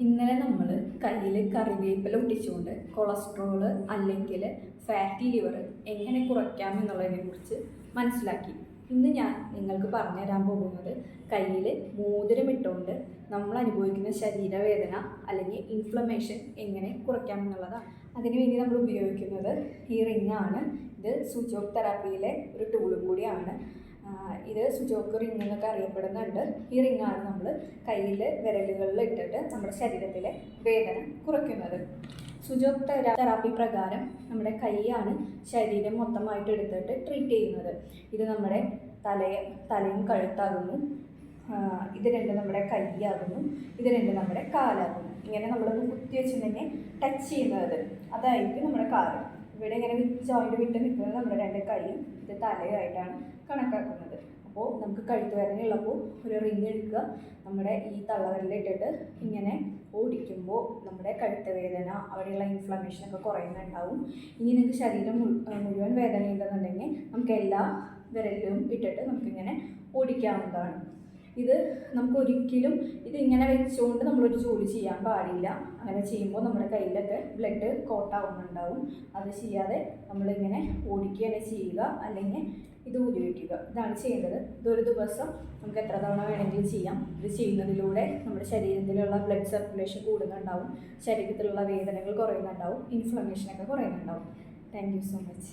ഇന്നലെ നമ്മൾ കയ്യിൽ കറിവേപ്പില ഒട്ടിച്ചുകൊണ്ട് കൊളസ്ട്രോൾ അല്ലെങ്കിൽ ഫാറ്റി ലിവർ എങ്ങനെ കുറയ്ക്കാം എന്നുള്ളതിനെക്കുറിച്ച് മനസ്സിലാക്കി. ഇന്ന് ഞാൻ നിങ്ങൾക്ക് പറഞ്ഞു തരാൻ പോകുന്നത് കയ്യിൽ മോതിരമിട്ടുകൊണ്ട് നമ്മൾ അനുഭവിക്കുന്ന ശരീരവേദന അല്ലെങ്കിൽ ഇൻഫ്ലമേഷൻ എങ്ങനെ കുറയ്ക്കാം എന്നുള്ളതാണ്. അതിനുവേണ്ടി നമ്മൾ ഉപയോഗിക്കുന്നത് ഈ റിങ്ങാണ്. ഇത് സുജോക്ക് തെറാപ്പിയിലെ ഒരു ടൂളും കൂടിയാണ്. ഇത് സുജോക്ക് റിങ് എന്നൊക്കെ അറിയപ്പെടുന്നുണ്ട്. ഈ റിങ്ങാണ് നമ്മൾ കയ്യിൽ വിരലുകളിൽ ഇട്ടിട്ട് നമ്മുടെ ശരീരത്തിലെ വേദന കുറയ്ക്കുന്നത്. സുജോക്ക് തെറാപ്പി പ്രകാരം നമ്മുടെ കൈയാണ് ശരീരം മൊത്തമായിട്ട് എടുത്തിട്ട് ട്രീറ്റ് ചെയ്യുന്നത്. ഇത് നമ്മുടെ തലയും കഴുത്താകുന്നു, ഇത് രണ്ട് നമ്മുടെ കൈയാകുന്നു, ഇത് രണ്ട് നമ്മുടെ കാലാകുന്നു. ഇങ്ങനെ നമ്മളൊന്ന് കുത്തി വെച്ചിട്ടുണ്ടെങ്കിൽ ടച്ച് ചെയ്യുന്നത് അതായിരിക്കും നമ്മുടെ കാല്. ഇവിടെ ഇങ്ങനെ ജോയിൻ്റ് വിട്ട് നിൽക്കുന്നത് നമ്മുടെ രണ്ട് കൈയും ഇത് തലയായിട്ടാണ് കണക്കാക്കുന്നത്. അപ്പോൾ നമുക്ക് കഴുത്ത് വേദന ഉള്ളപ്പോൾ ഒരു റിങ് എടുക്കുക, നമ്മുടെ ഈ തള്ളവിരലിട്ടിട്ട് ഇങ്ങനെ ഓടിക്കുമ്പോൾ നമ്മുടെ കഴുത്ത് വേദന, അവിടെയുള്ള ഇൻഫ്ലമേഷനൊക്കെ കുറയുന്നുണ്ടാവും. ഇനി നിങ്ങൾക്ക് ശരീരം മുഴുവൻ വേദന ഉണ്ടെന്നുണ്ടെങ്കിൽ നമുക്ക് എല്ലാ വിരലിലും ഇട്ടിട്ട് നമുക്കിങ്ങനെ ഓടിക്കാവുന്നതാണ്. ഇത് നമുക്കൊരിക്കലും ഇതിങ്ങനെ വെച്ചുകൊണ്ട് നമ്മളൊരു ജോലി ചെയ്യാൻ പാടില്ല. അങ്ങനെ ചെയ്യുമ്പോൾ നമ്മുടെ കയ്യിലൊക്കെ ബ്ലഡ് കോട്ടാവുന്നുണ്ടാവും. അത് ചെയ്യാതെ നമ്മളിങ്ങനെ ഓടിക്കുകയാണ് ചെയ്യുക, അല്ലെങ്കിൽ ഇത് ഊരി വയ്ക്കുക. ഇതാണ് ചെയ്യേണ്ടത്. ഇതൊരു ദിവസം നമുക്ക് എത്ര തവണ വേണമെങ്കിലും ചെയ്യാം. ഇത് ചെയ്യുന്നതിലൂടെ നമ്മുടെ ശരീരത്തിലുള്ള ബ്ലഡ് സർക്കുലേഷൻ കൂടുന്നുണ്ടാവും, ശരീരത്തിലുള്ള വേദനകൾ കുറയുന്നുണ്ടാവും, ഇൻഫ്ലമേഷനൊക്കെ കുറയുന്നുണ്ടാവും. Thank you so much.